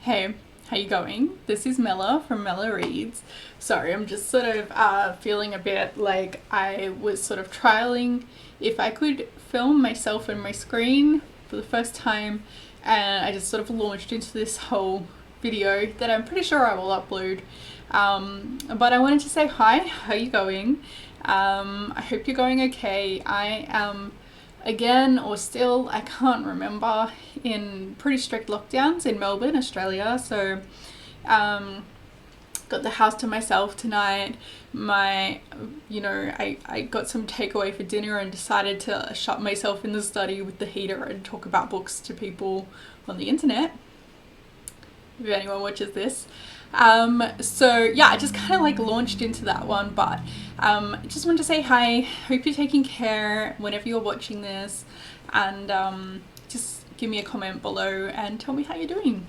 Hey, how you going? This is Mella from Mella Reads. Sorry, I'm just sort of feeling a bit like I was sort of trialing if I could film myself and my screen for the first time, and I just sort of launched into this whole video that I'm pretty sure I will upload. But I wanted to say hi, how you going? I hope you're going okay. I am again, or still, I can't remember, in pretty strict lockdowns in Melbourne, Australia. So got the house to myself tonight. I got some takeaway for dinner and decided to shut myself in the study with the heater and talk about books to people on the internet, if anyone watches this. So yeah, I just kind of like launched into that one, but just wanted to say hi. Hope you're taking care whenever you're watching this, and just give me a comment below and tell me how you're doing.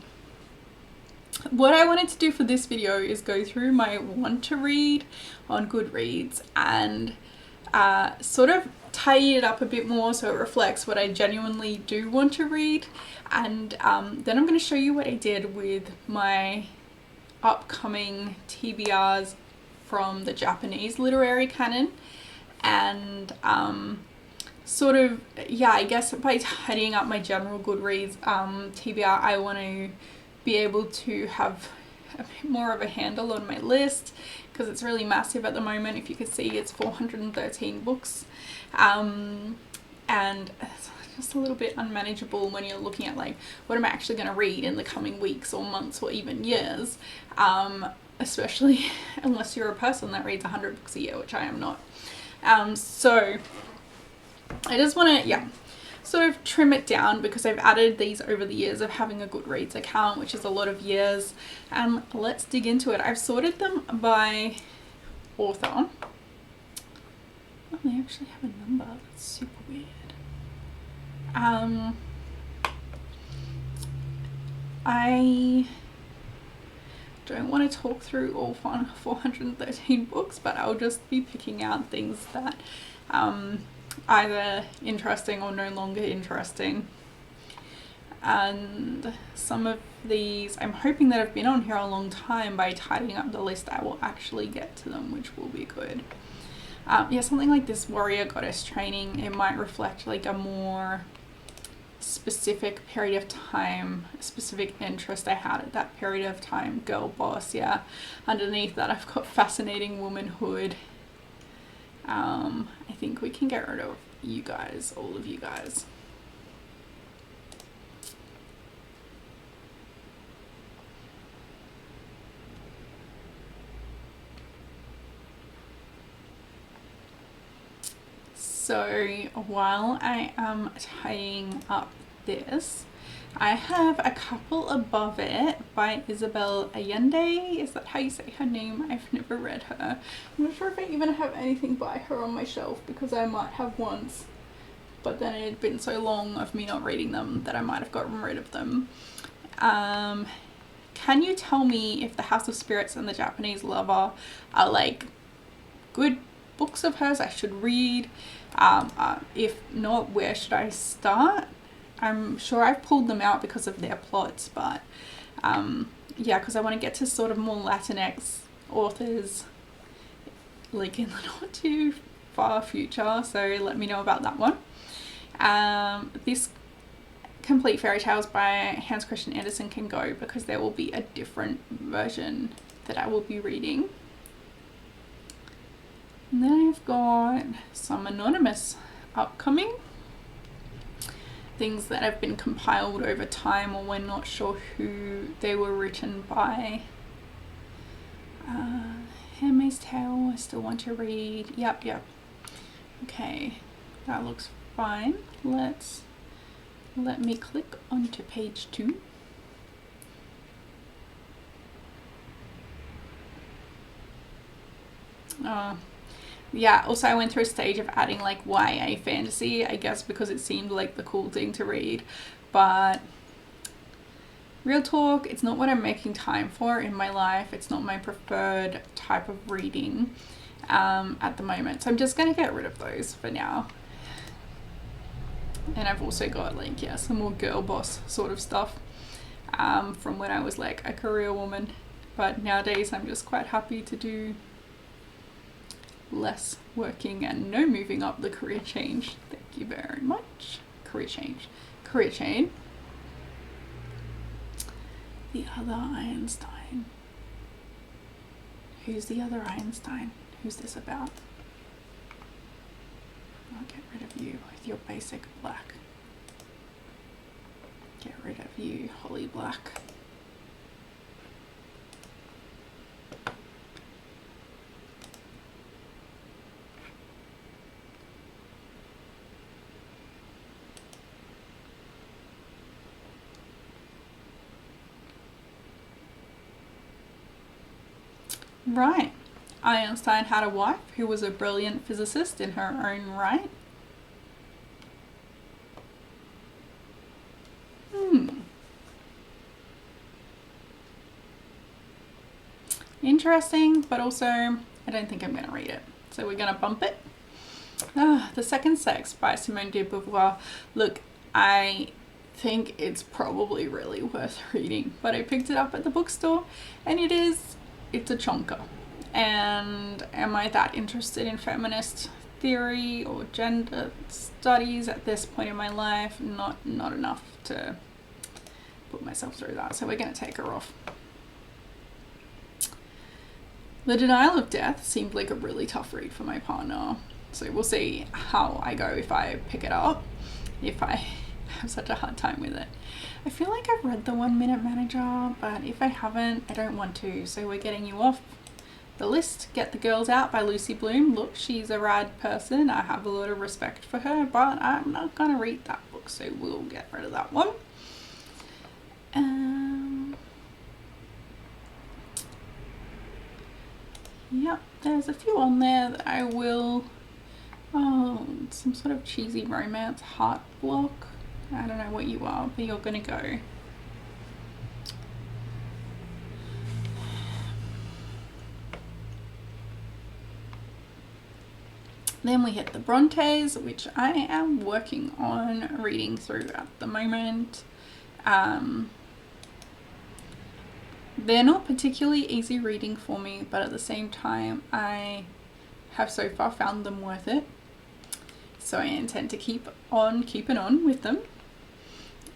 What I wanted to do for this video is go through my want to read on Goodreads and sort of tidy it up a bit more so it reflects what I genuinely do want to read, and then I'm going to show you what I did with my upcoming TBRs from the Japanese literary canon, and sort of, yeah, I guess by tidying up my general Goodreads TBR, I want to be able to have a bit more of a handle on my list, because it's really massive at the moment. If you can see, it's 413 books, and it's just a little bit unmanageable when you're looking at like, what am I actually going to read in the coming weeks or months or even years, especially unless you're a person that reads 100 books a year, which I am not. So I just want to, yeah, sort of trim it down, because I've added these over the years of having a Goodreads account, which is a lot of years. Let's dig into it. I've sorted them by author. Oh, they actually have a number. That's super weird. I don't want to talk through all 413 books, but I'll just be picking out things that either interesting or no longer interesting. And some of these, I'm hoping that I've been on here a long time. By tidying up the list, I will actually get to them, which will be good. Yeah, something like this warrior goddess training, it might reflect like a more specific period of time, a specific interest I had at that period of time. Girl boss, yeah. Underneath that I've got fascinating womanhood. I think we can get rid of you guys, all of you guys. So while I am tying up this, I have a couple above it by Isabel Allende. Is that how you say her name? I've never read her. I'm not sure if I even have anything by her on my shelf, because I might have once, but then it had been so long of me not reading them that I might have gotten rid of them. Can you tell me if The House of Spirits and The Japanese Lover are like good books of hers I should read? If not, where should I start? I'm sure I've pulled them out because of their plots, but yeah, because I want to get to sort of more Latinx authors like in the not too far future, so let me know about that one. This Complete Fairy Tales by Hans Christian Andersen can go, because there will be a different version that I will be reading. And then I've got some anonymous upcoming things that have been compiled over time, or we're not sure who they were written by. Handmaid's Tale, I still want to read. Yep. Okay, that looks fine. Let me click onto page 2. Yeah, also I went through a stage of adding like YA fantasy, I guess because it seemed like the cool thing to read, but real talk, it's not what I'm making time for in my life. It's not my preferred type of reading at the moment, so I'm just going to get rid of those for now. And I've also got like, yeah, some more girl boss sort of stuff. from when I was like a career woman. But nowadays I'm just quite happy to do less working and no moving up the career change. Thank you very much. Career change. Career chain. The other Einstein. Who's the other Einstein? Who's this about? I'll get rid of you with your basic black. Get rid of you, Holly Black. Right. Einstein had a wife who was a brilliant physicist in her own right. Interesting, but also I don't think I'm going to read it. So we're going to bump it. The Second Sex by Simone de Beauvoir. Look, I think it's probably really worth reading, but I picked it up at the bookstore and it's a chonker. And am I that interested in feminist theory or gender studies at this point in my life? Not enough to put myself through that. So we're going to take her off. The Denial of Death seemed like a really tough read for my partner. So we'll see how I go if I pick it up, if I have such a hard time with it. I feel like I've read the 1 Minute Manager, but if I haven't, I don't want to. So we're getting you off the list. Get the Girls Out by Lucy Bloom. Look, she's a rad person. I have a lot of respect for her, but I'm not going to read that book, so we'll get rid of that one. Yep, there's a few on there that I will... Oh, some sort of cheesy romance heart block. I don't know what you are, but you're going to go. Then we hit the Brontes, which I am working on reading through at the moment. They're not particularly easy reading for me, but at the same time, I have so far found them worth it. So I intend to keep keeping on with them.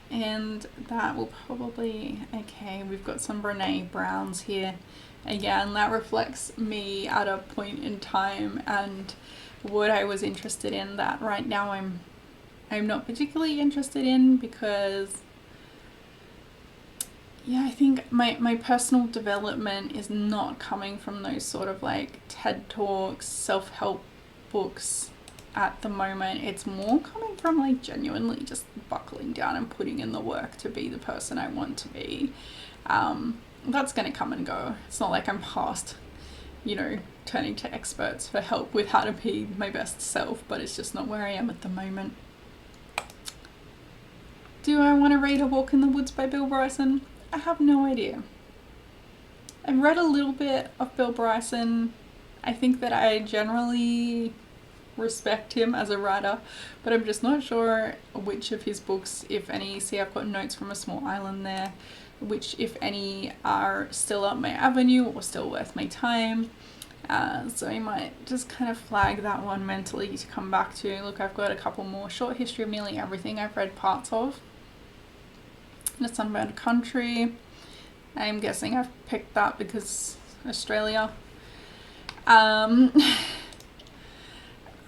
And that will probably, okay, we've got some Brene Browns here. Again, that reflects me at a point in time and what I was interested in that right now I'm not particularly interested in, because yeah, I think my personal development is not coming from those sort of like TED Talks, self-help books at the moment. It's more coming from like genuinely just buckling down and putting in the work to be the person I want to be. That's going to come and go. It's not like I'm past, turning to experts for help with how to be my best self, but it's just not where I am at the moment. Do I want to read A Walk in the Woods by Bill Bryson? I have no idea. I've read a little bit of Bill Bryson. I think that I generally respect him as a writer, but I'm just not sure which of his books, if any, see I've got Notes from a Small Island there, which if any are still up my avenue or still worth my time. So I might just kind of flag that one mentally to come back to. Look, I've got a couple more. Short History of Nearly Everything I've read parts of. The Sunburned Country. I'm guessing I've picked that because Australia. I'm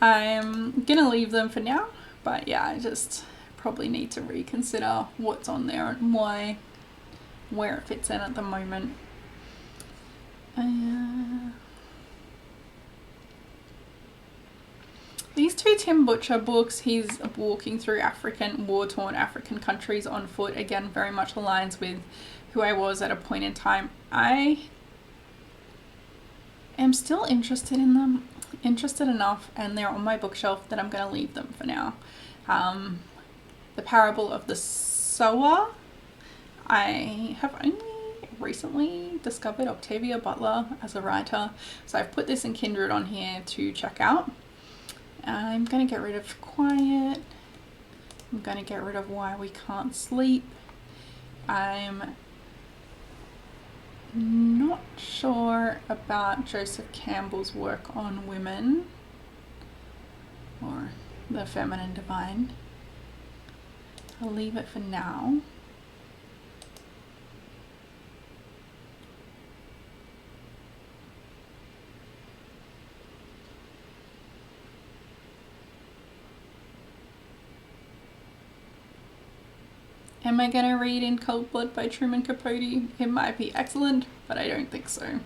gonna leave them for now, but yeah, I just probably need to reconsider what's on there and where it fits in at the moment. These two Tim Butcher books, he's walking through war-torn African countries on foot. Again, very much aligns with who I was at a point in time. I am still interested in them, interested enough, and they're on my bookshelf that I'm going to leave them for now. The Parable of the Sower. I have only recently discovered Octavia Butler as a writer, so I've put this in Kindred on here to check out. I'm going to get rid of Quiet. I'm going to get rid of Why We Can't Sleep. I'm not sure about Joseph Campbell's work on women or the feminine divine. I'll leave it for now. Am I gonna read In Cold Blood by Truman Capote? It might be excellent, but I don't think so.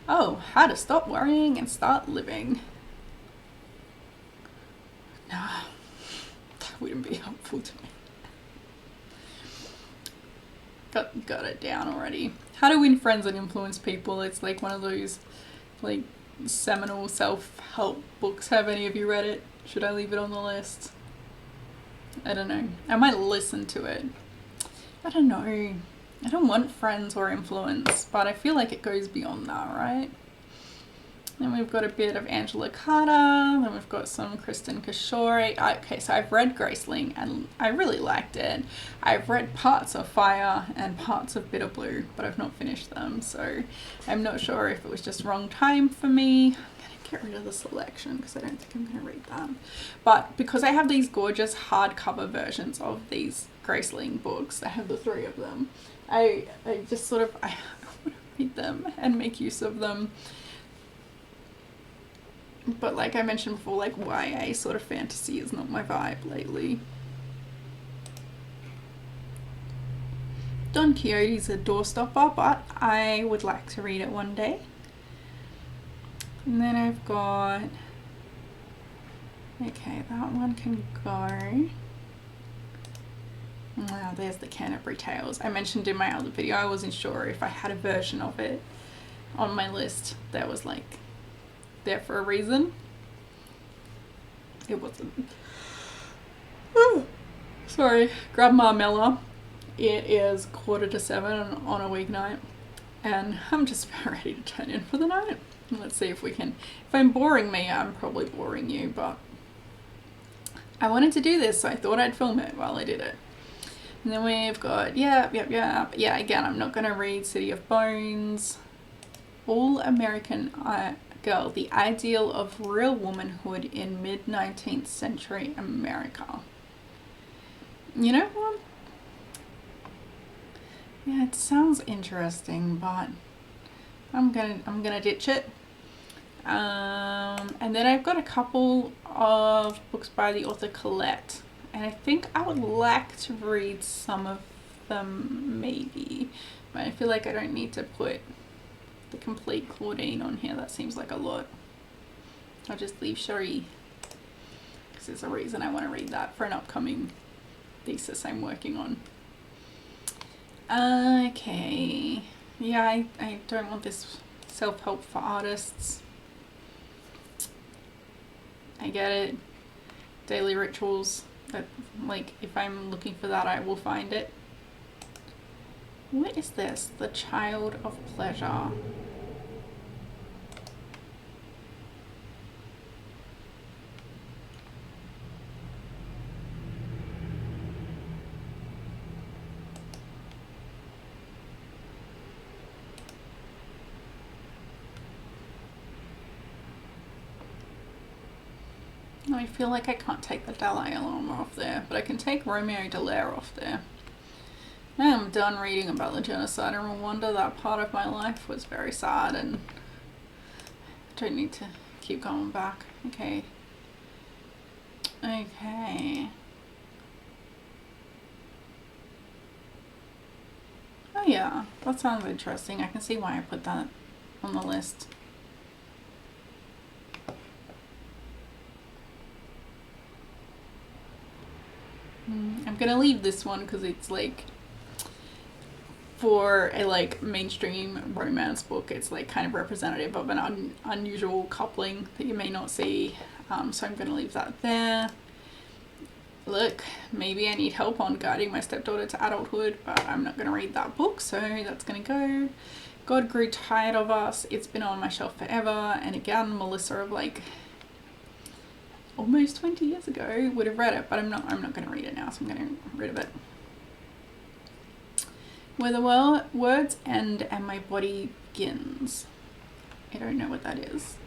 Oh, How to Stop Worrying and Start Living. Nah, that wouldn't be helpful to me. Got it down already. How to Win Friends and Influence People. It's like one of those like seminal self-help books. Have any of you read it? Should I leave it on the list? I don't know. I might listen to it. I don't know. I don't want friends or influence, but I feel like it goes beyond that, right? Then we've got a bit of Angela Carter. Then we've got some Kristen Kashore. Okay, so I've read Graceling and I really liked it. I've read parts of Fire and parts of Bitter Blue, but I've not finished them. So I'm not sure if it was just wrong time for me. I'm going to get rid of the selection because I don't think I'm going to read that. But because I have these gorgeous hardcover versions of these Graceling books, I have the 3 of them. I just sort of, I want to read them and make use of them. But like I mentioned before, like YA sort of fantasy is not my vibe lately. Don Quixote's a doorstopper, but I would like to read it one day. And then I've got, okay, that one can go. Wow, there's the Canterbury Tales. I mentioned in my other video, I wasn't sure if I had a version of it on my list that was like there for a reason. It wasn't. Sorry, grab Marmella. It is 6:45 on a weeknight and I'm just ready to turn in for the night. Let's see if we can, if I'm boring me, I'm probably boring you, but I wanted to do this, so I thought I'd film it while I did it. And then we've got, yeah, again, I'm not going to read City of Bones. All American Girl, the ideal of real womanhood in mid-19th century America. You know what? Yeah, it sounds interesting, but I'm gonna ditch it. And then I've got a couple of books by the author Colette, and I think I would like to read some of them maybe, but I feel like I don't need to put the complete Claudine on here. That seems like a lot. I'll just leave Cherie because there's a reason I want to read that for an upcoming thesis I'm working on. Okay, yeah, I don't want this self-help for artists. I get it. Daily rituals, that, like, if I'm looking for that, I will find it. What is this? The Child of Pleasure. I feel like I can't take the Dalai Lama off there, but I can take Romeo Dallaire off there. I am done reading about the genocide in Rwanda. That part of my life was very sad and I don't need to keep going back. Okay. Okay. Oh yeah, that sounds interesting. I can see why I put that on the list. I'm gonna leave this one because it's like, for a like mainstream romance book, it's like kind of representative of an unusual coupling that you may not see, so I'm gonna leave that there. Look, maybe I need help on guiding my stepdaughter to adulthood, but I'm not gonna read that book, so that's gonna go. God Grew Tired of Us, it's been on my shelf forever, and again, Melissa of like almost 20 years ago would have read it, but I'm not going to read it now, so I'm going to get rid of it. Where the words end and my body begins. I don't know what that is.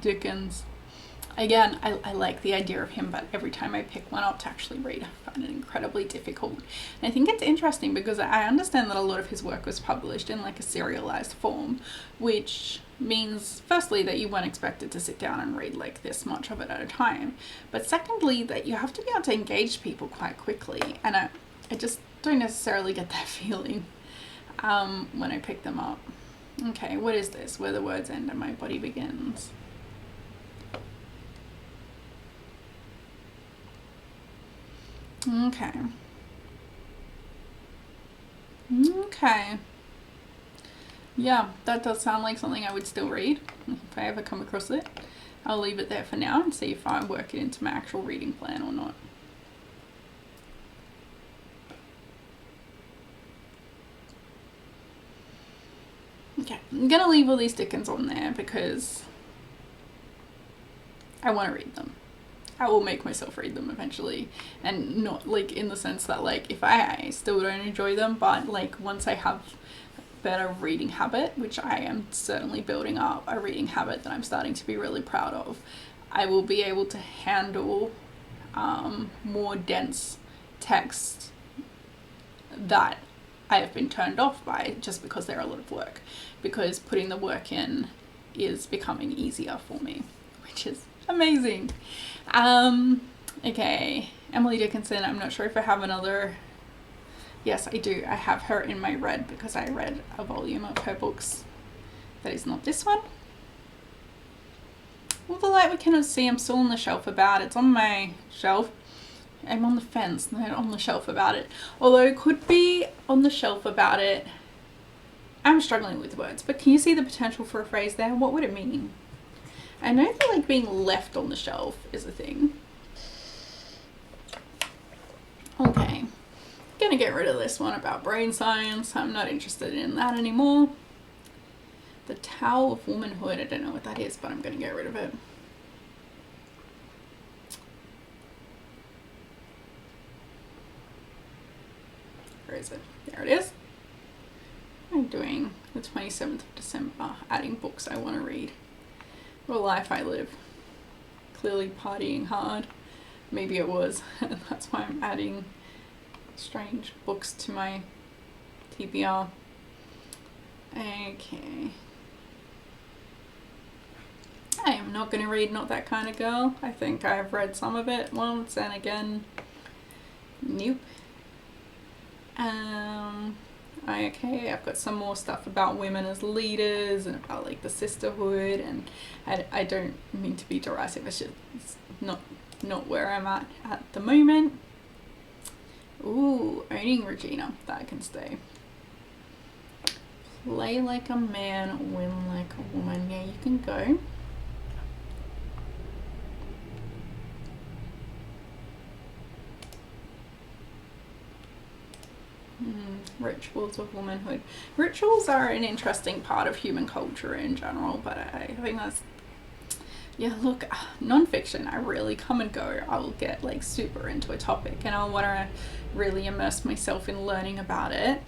Dickens. Again, I like the idea of him, but every time I pick one up to actually read, I find it incredibly difficult. And I think it's interesting because I understand that a lot of his work was published in like a serialized form, which means firstly that you weren't expected to sit down and read like this much of it at a time, but secondly that you have to be able to engage people quite quickly, and I just don't necessarily get that feeling when I pick them up. Okay, what is this? Where the words end and my body begins. Okay. Okay. Yeah, that does sound like something I would still read if I ever come across it. I'll leave it there for now and see if I work it into my actual reading plan or not. Okay, I'm gonna leave all these Dickens on there because I want to read them. I will make myself read them eventually, and not like in the sense that like if I still don't enjoy them, but like once I have better reading habit, which I am certainly building up a reading habit that I'm starting to be really proud of, I will be able to handle more dense text that I have been turned off by just because they're a lot of work, because putting the work in is becoming easier for me, which is amazing. Okay, Emily Dickinson, I'm not sure if I have another. Yes, I do. I have her in my read because I read a volume of her books. That is not this one. All the light we cannot see, I'm still on the shelf about. It's on my shelf. I'm on the fence, not on the shelf about it. Although it could be on the shelf about it. I'm struggling with words, but can you see the potential for a phrase there? What would it mean? I know that like being left on the shelf is a thing. Okay, I'm gonna get rid of this one about brain science. I'm not interested in that anymore. The Tao of Womanhood, I don't know what that is, but I'm gonna get rid of it. Where is it? There it is. I'm doing the 27th of December, adding books I want to read. What a life I live. Clearly partying hard. Maybe it was. That's why I'm adding strange books to my TBR. Okay. I am not going to read Not That Kind of Girl. I think I've read some of it once and again. Nope. Okay, I've got some more stuff about women as leaders and about like the sisterhood, and I don't mean to be derisive, it's just not where I'm at the moment. Ooh, Owning Regina, that can stay. Play like a man, win like a woman. Yeah, you can go. Rituals of womanhood. Rituals are an interesting part of human culture in general, but I think that's, yeah, look, non-fiction, I really come and go. I'll get like super into a topic and I'll want to really immerse myself in learning about it,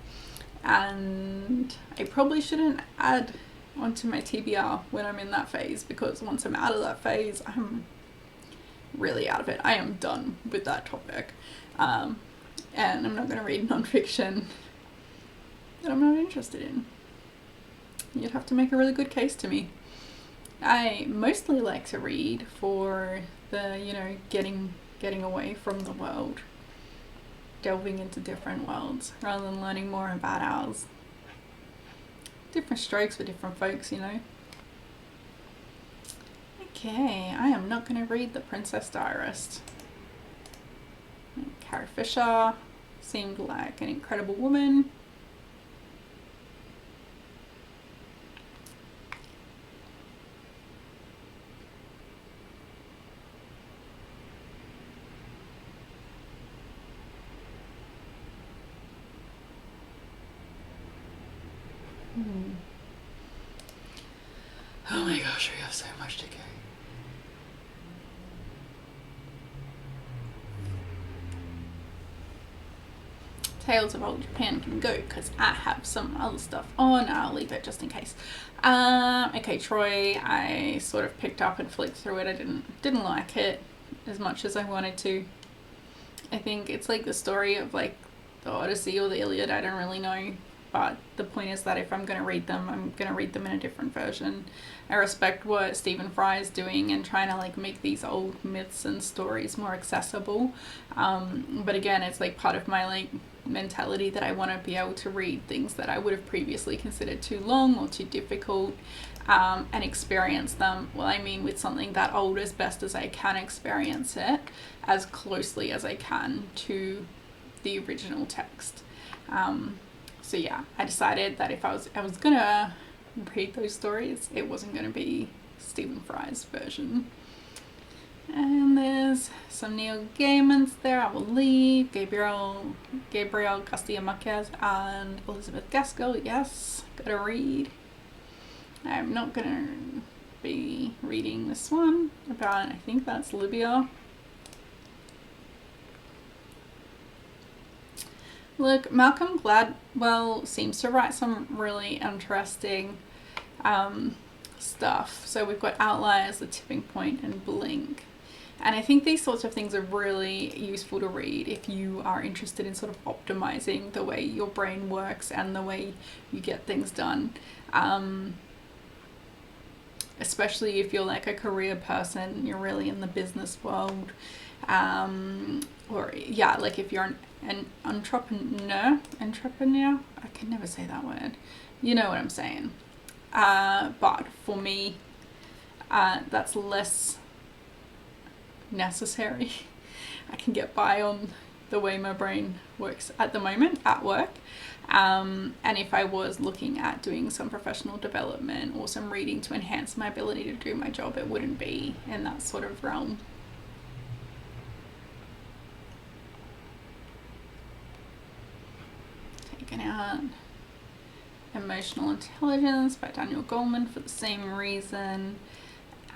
and I probably shouldn't add onto my TBR when I'm in that phase, because once I'm out of that phase, I'm really out of it. I am done with that topic. And I'm not going to read non-fiction that I'm not interested in. You'd have to make a really good case to me. I mostly like to read for the, getting away from the world, delving into different worlds rather than learning more about ours. Different strokes for different folks, Okay, I am not going to read The Princess Diarist. Carrie Fisher seemed like an incredible woman. Oh my gosh, we have so much to go. Tales of Old Japan can go because I have some other stuff on. I'll leave it just in case. Okay, Troy, I sort of picked up and flicked through it. I didn't like it as much as I wanted to. I think it's like the story of like the Odyssey or the Iliad. I don't really know, but the point is that if I'm going to read them, I'm going to read them in a different version. I respect what Stephen Fry is doing and trying to like make these old myths and stories more accessible. But again, it's like part of my like mentality that I want to be able to read things that I would have previously considered too long or too difficult, and experience them, well, I mean, with something that old as best as I can experience it as closely as I can to the original text. So yeah, I decided that if I was gonna read those stories, it wasn't gonna be Stephen Fry's version. And there's some Neil Gaimans there, I will leave. Gabriel Garcia Marquez and Elizabeth Gaskell, yes, gotta read. I'm not gonna be reading this one about, I think that's Libya. Look, Malcolm Gladwell seems to write some really interesting stuff. So we've got Outliers, The Tipping Point, and Blink. And I think these sorts of things are really useful to read if you are interested in sort of optimizing the way your brain works and the way you get things done. Especially if you're like a career person, you're really in the business world. Or yeah, like if you're an entrepreneur, I can never say that word. You know what I'm saying. But for me, that's less necessary. I can get by on the way my brain works at the moment at work. And if I was looking at doing some professional development or some reading to enhance my ability to do my job, it wouldn't be in that sort of realm. Taken out Emotional Intelligence by Daniel Goleman for the same reason.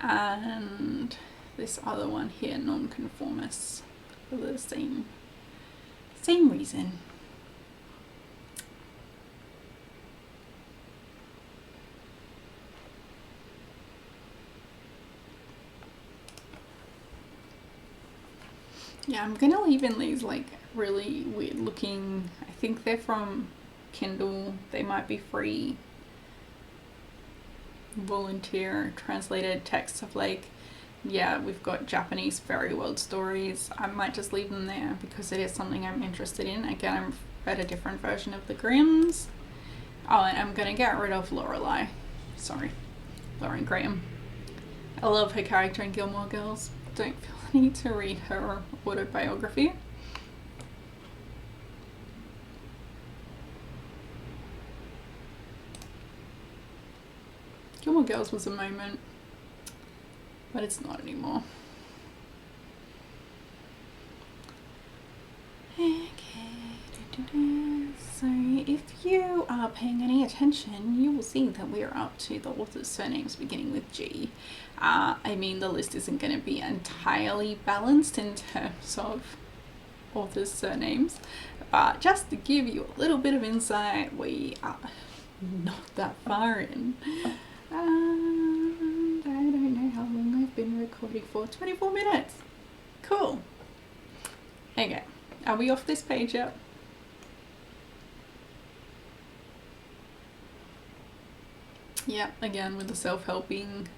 And this other one here, Nonconformists, for the same reason. Yeah, I'm gonna leave in these like really weird looking, I think they're from Kindle, they might be free volunteer translated texts of like, yeah, we've got Japanese fairy world stories. I might just leave them there because it is something I'm interested in. Again, I've read a different version of the Grimms. Oh, and I'm gonna get rid of Lauren Graham. I love her character in Gilmore Girls. Don't feel the need to read her autobiography. Gilmore Girls was a moment, but it's not anymore. Okay, so if you are paying any attention, you will see that we are up to the author's surnames beginning with G. I mean, the list isn't going to be entirely balanced in terms of authors' surnames, but just to give you a little bit of insight, we are not that far in. And I don't know how long I've been recording for. 24 minutes. Cool. Okay, are we off this page yet? Yep, again with the self-helping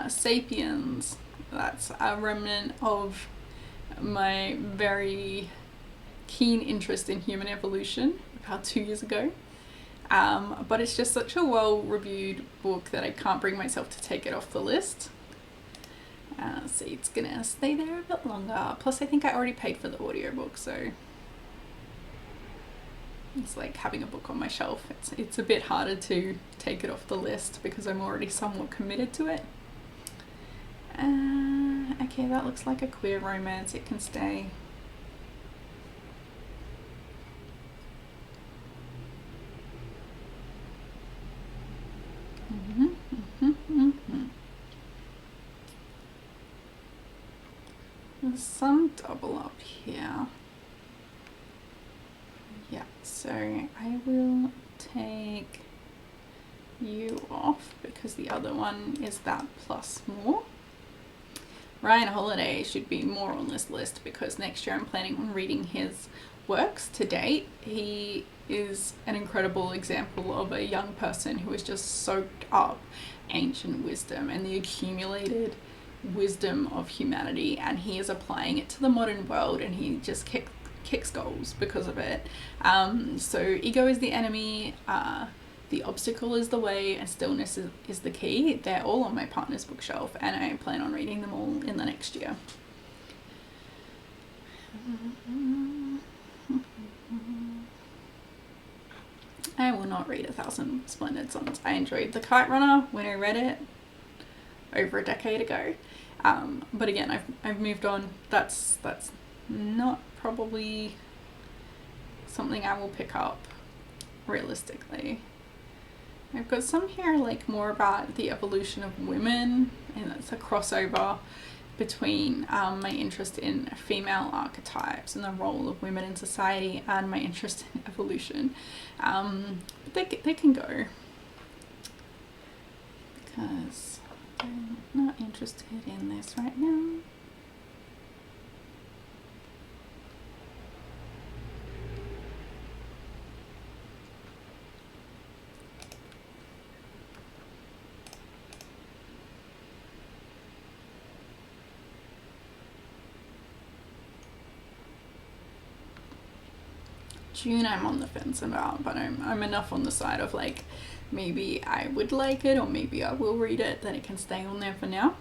Sapiens. That's a remnant of my very keen interest in human evolution about 2 years ago. But it's just such a well-reviewed book that I can't bring myself to take it off the list. So it's gonna stay there a bit longer. Plus I think I already paid for the audiobook, so it's like having a book on my shelf. It's a bit harder to take it off the list because I'm already somewhat committed to it. Okay, that looks like a queer romance. It can stay. some double up here. Yeah, so I will take you off because the other one is that plus more. Ryan Holiday should be more on this list because next year I'm planning on reading his works to date. He is an incredible example of a young person who has just soaked up ancient wisdom and the accumulated wisdom of humanity, and he is applying it to the modern world, and he just kicks goals because of it. So ego is the enemy, the obstacle is the way, and stillness is the key. They're all on my partner's bookshelf, and I plan on reading them all in the next year. I will not read 1,000 Splendid Suns. I enjoyed The Kite Runner when I read it over a decade ago. But again, I've moved on. That's not probably something I will pick up realistically. I've got some here like more about the evolution of women, and that's a crossover between my interest in female archetypes and the role of women in society and my interest in evolution. But they can go because I'm not interested in this right now. June I'm on the fence about, but I'm enough on the side of like maybe I would like it or maybe I will read it that it can stay on there for now.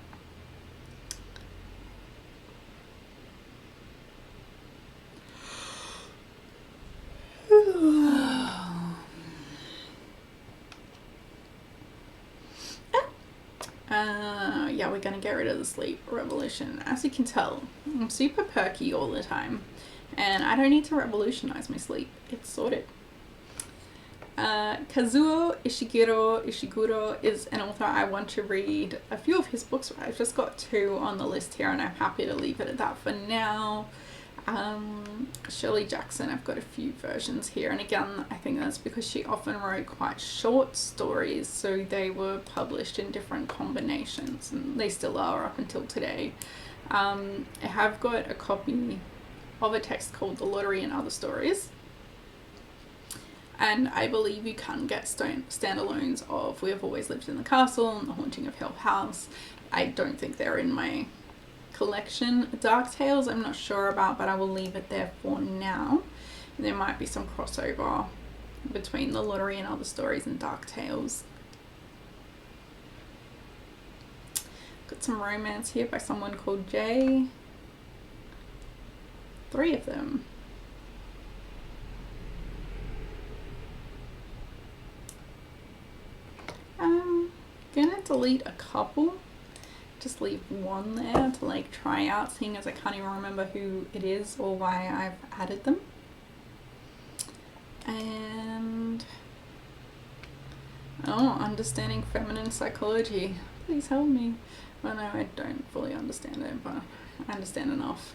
Yeah, we're gonna get rid of the sleep revolution. As you can tell, I'm super perky all the time, and I don't need to revolutionize my sleep. It's sorted. Kazuo Ishiguro is an author I want to read a few of his books. I've just got 2 on the list here, and I'm happy to leave it at that for now. Shirley Jackson, I've got a few versions here, and again I think that's because she often wrote quite short stories, so they were published in different combinations, and they still are up until today. I have got a copy of a text called The Lottery and Other Stories, and I believe you can get standalones of We Have Always Lived in the Castle and The Haunting of Hill House. I don't think they're in my collection. Dark Tales I'm not sure about, but I will leave it there for now. There might be some crossover between The Lottery and Other Stories and Dark Tales. Got some romance here by someone called Jay. 3 of them. I'm gonna delete a couple. Just leave one there to like try out, seeing as I can't even remember who it is or why I've added them. And Understanding Feminine Psychology. Please help me. Well, no, I don't fully understand it, but I understand enough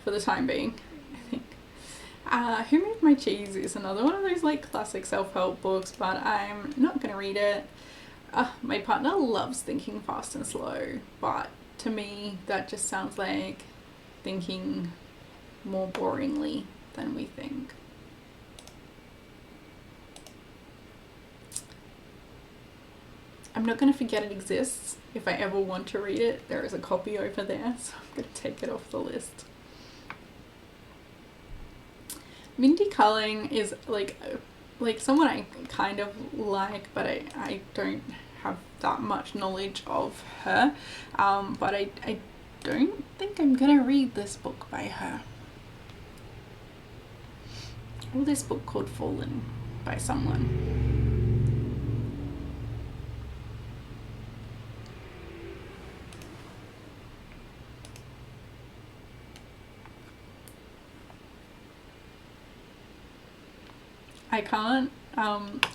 for the time being, I think. Who Moved My Cheese is another one of those like classic self-help books, but I'm not gonna read it. My partner loves Thinking Fast and Slow, but to me that just sounds like thinking more boringly than we think. I'm not going to forget it exists. If I ever want to read it, there is a copy over there, so I'm going to take it off the list. Mindy Kaling is like someone I kind of like, but I don't have that much knowledge of her. But I don't think I'm gonna read this book by her. Or this book called Fallen by someone. I can't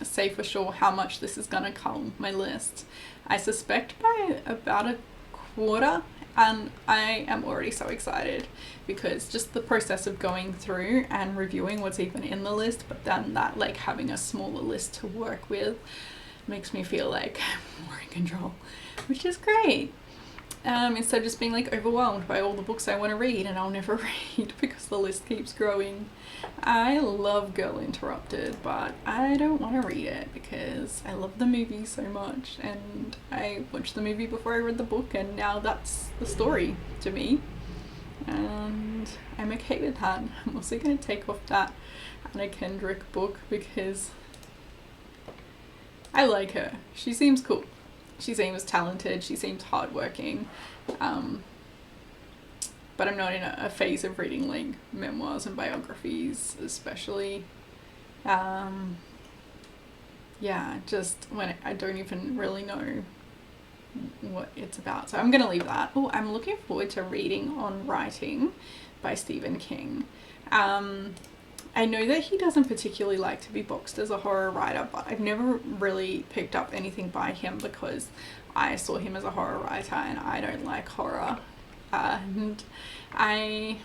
say for sure how much this is gonna cull my list. I suspect by about a quarter, And I am already so excited because just the process of going through and reviewing what's even in the list, but then that like having a smaller list to work with makes me feel like I'm more in control, which is great. Instead of just being like overwhelmed by all the books I want to read and I'll never read because the list keeps growing. I love Girl Interrupted, but I don't want to read it because I love the movie so much, and I watched the movie before I read the book, and now that's the story to me, and I'm okay with that. I'm also going to take off that Anna Kendrick book because I like her. She seems cool. She seems talented. She seems hardworking. But I'm not in a phase of reading like memoirs and biographies, especially. Yeah, just when I don't even really know what it's about. So I'm going to leave that. Oh, I'm looking forward to reading On Writing by Stephen King. I know that he doesn't particularly like to be boxed as a horror writer, but I've never really picked up anything by him because I saw him as a horror writer and I don't like horror. And I'm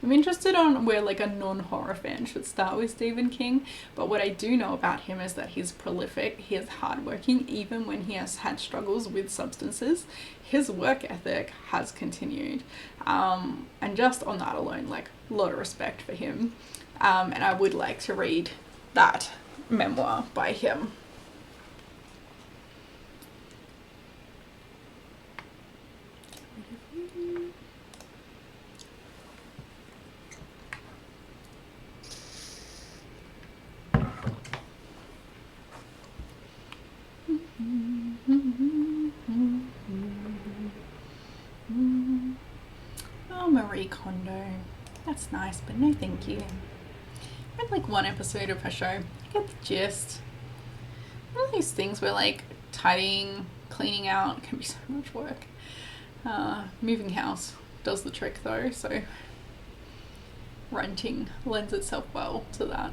interested on where like a non-horror fan should start with Stephen King, but what I do know about him is that he's prolific, he is hardworking, even when he has had struggles with substances, his work ethic has continued. And just on that alone, like a lot of respect for him. And I would like to read that memoir by him. Oh, Marie Kondo. That's nice, but no thank you. I read like one episode of her show. I get the gist. One of these things where like tidying, cleaning out can be so much work. Moving house does the trick though, so renting lends itself well to that.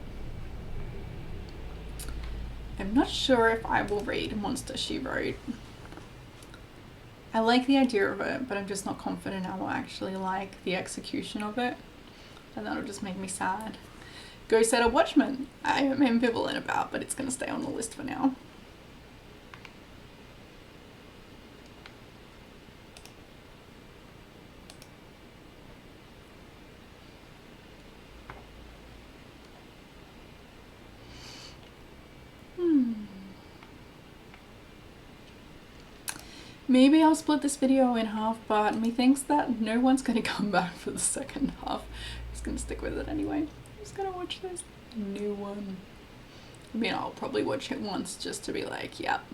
I'm not sure if I will read Monster, She Wrote. I like the idea of it, but I'm just not confident I will actually like the execution of it, and that'll just make me sad. Go Set a Watchman, I am ambivalent about, but it's going to stay on the list for now. Maybe I'll split this video in half, but methinks that no one's going to come back for the second half. I'm just going to stick with it anyway. I'm just going to watch this new one. I mean, I'll probably watch it once just to be like, yep,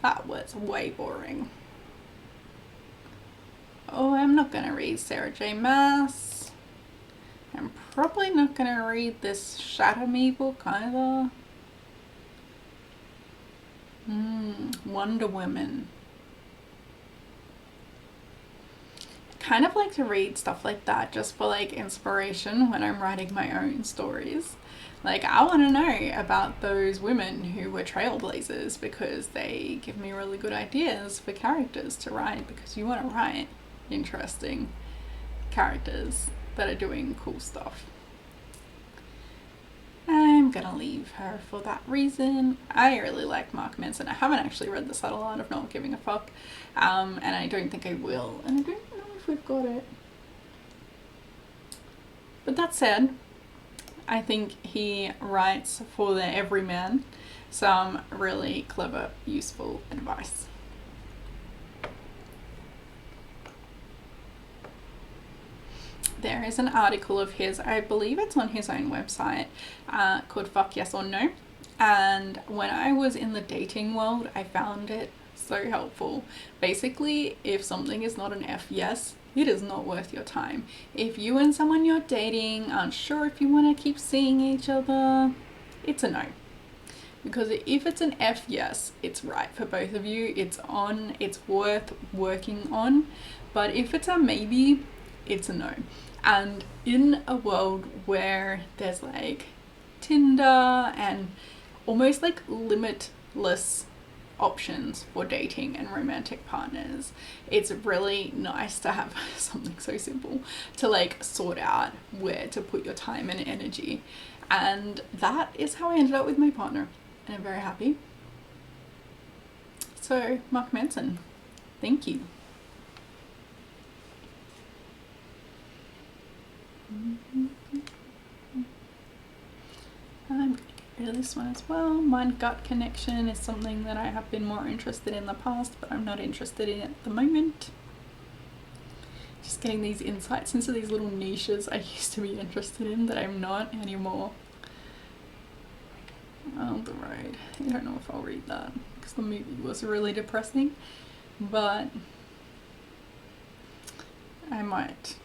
that was way boring. Oh, I'm not going to read Sarah J. Maas. I'm probably not going to read this Shatter Me book either. Wonder Woman. Kind of like to read stuff like that just for like inspiration when I'm writing my own stories. Like, I want to know about those women who were trailblazers because they give me really good ideas for characters to write, because you want to write interesting characters that are doing cool stuff. I'm gonna leave her for that reason. I really like Mark Manson. I haven't actually read The Subtle Art of Not Giving a Fuck, and I don't think I will, and I don't know if we've got it. But that said, I think he writes for the everyman some really clever, useful advice. There is an article of his, I believe it's on his own website, called Fuck Yes or No. And when I was in the dating world, I found it so helpful. Basically, if something is not an F yes, it is not worth your time. If you and someone you're dating aren't sure if you want to keep seeing each other, it's a no. Because if it's an F yes, it's right for both of you. It's on, it's worth working on. But if it's a maybe, it's a no. And in a world where there's like Tinder and almost like limitless options for dating and romantic partners. It's really nice to have something so simple to like sort out where to put your time and energy. And that is how I ended up with my partner, and I'm very happy. So, Mark Manson, thank you. I'm going to get rid of this one as well. Mind gut connection is something that I have been more interested in the past, but I'm not interested in at the moment. Just getting these insights into these little niches I used to be interested in that I'm not anymore. Oh, the road. I don't know if I'll read that because the movie was really depressing, but I might.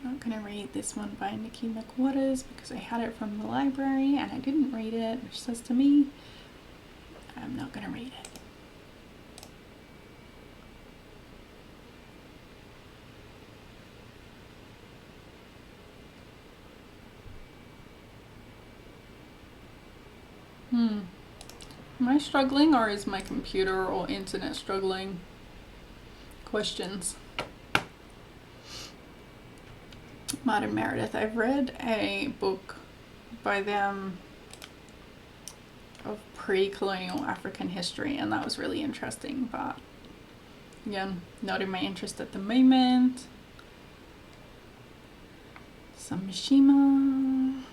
I'm not going to read this one by Nikki McWaters because I had it from the library and I didn't read it, which says to me I'm not going to read it. Am I struggling, or is my computer or internet struggling? Questions. Martin Meredith. I've read a book by them of pre-colonial African history, and that was really interesting, but again, not in my interest at the moment. Some Mishima.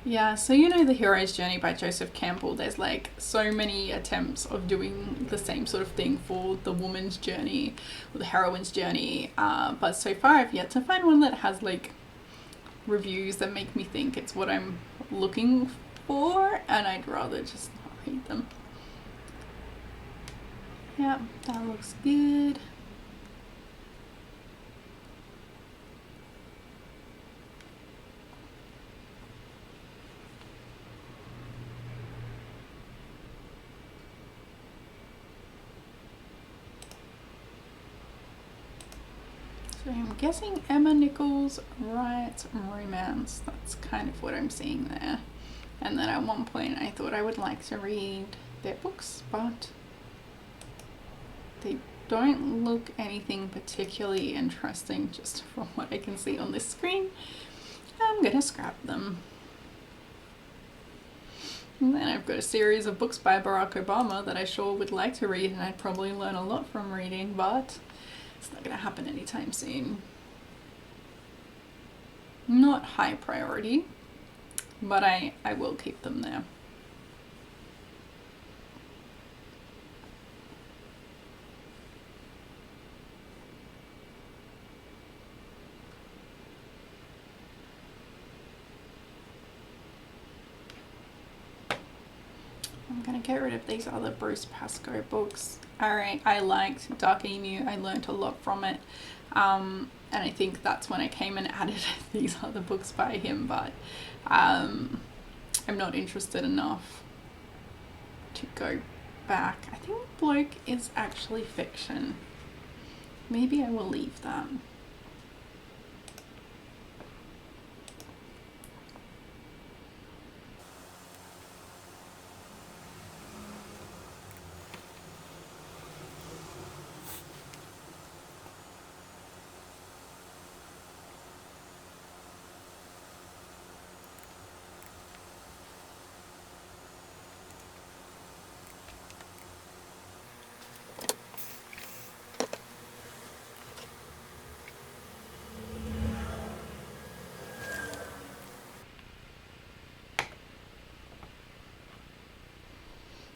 Yeah, so you know The Hero's Journey by Joseph Campbell, there's like so many attempts of doing the same sort of thing for the woman's journey or the heroine's journey, but so far I've yet to find one that has like reviews that make me think it's what I'm looking for, and I'd rather just not read them. Yeah, that looks good. So I'm guessing Emma Nichols writes romance. That's kind of what I'm seeing there. And then at one point I thought I would like to read their books, but they don't look anything particularly interesting just from what I can see on this screen. I'm gonna scrap them. And then I've got a series of books by Barack Obama that I sure would like to read, and I'd probably learn a lot from reading, but it's not going to happen anytime soon. Not high priority, but I will keep them there. I'm going to get rid of these other Bruce Pascoe books. Alright, I liked Dark Emu. I learned a lot from it. And I think that's when I came and added these other books by him, but I'm not interested enough to go back. I think Bloke is actually fiction. Maybe I will leave that.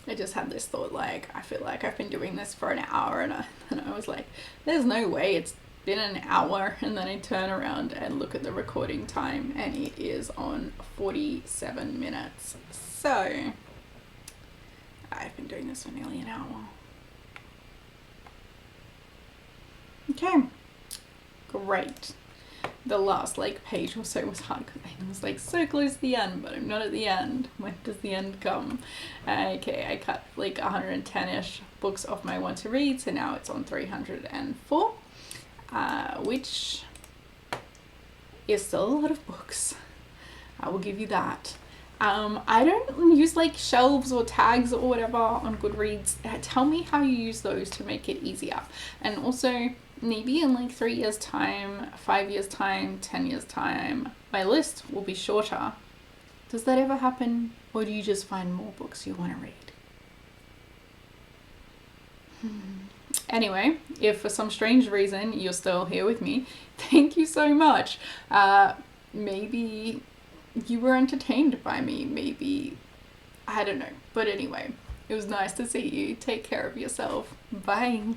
I just had this thought, like, I feel like I've been doing this for an hour, and I was like, there's no way it's been an hour. And then I turn around and look at the recording time, and it is on 47 minutes. So I've been doing this for nearly an hour. Okay, great. the last like page or so was hard because I was like so close to the end, but I'm not at the end. When does the end come? Okay, I cut like 110-ish books off my want to read, so now it's on 304, which is still a lot of books. I will give you that. I don't use like shelves or tags or whatever on Goodreads. Tell me how you use those to make it easier. And also, maybe in like 3 years time, 5 years time, 10 years time, my list will be shorter. Does that ever happen? Or do you just find more books you want to read? Anyway, if for some strange reason you're still here with me, thank you so much. Maybe you were entertained by me, maybe, I don't know. But anyway, it was nice to see you. Take care of yourself. Bye.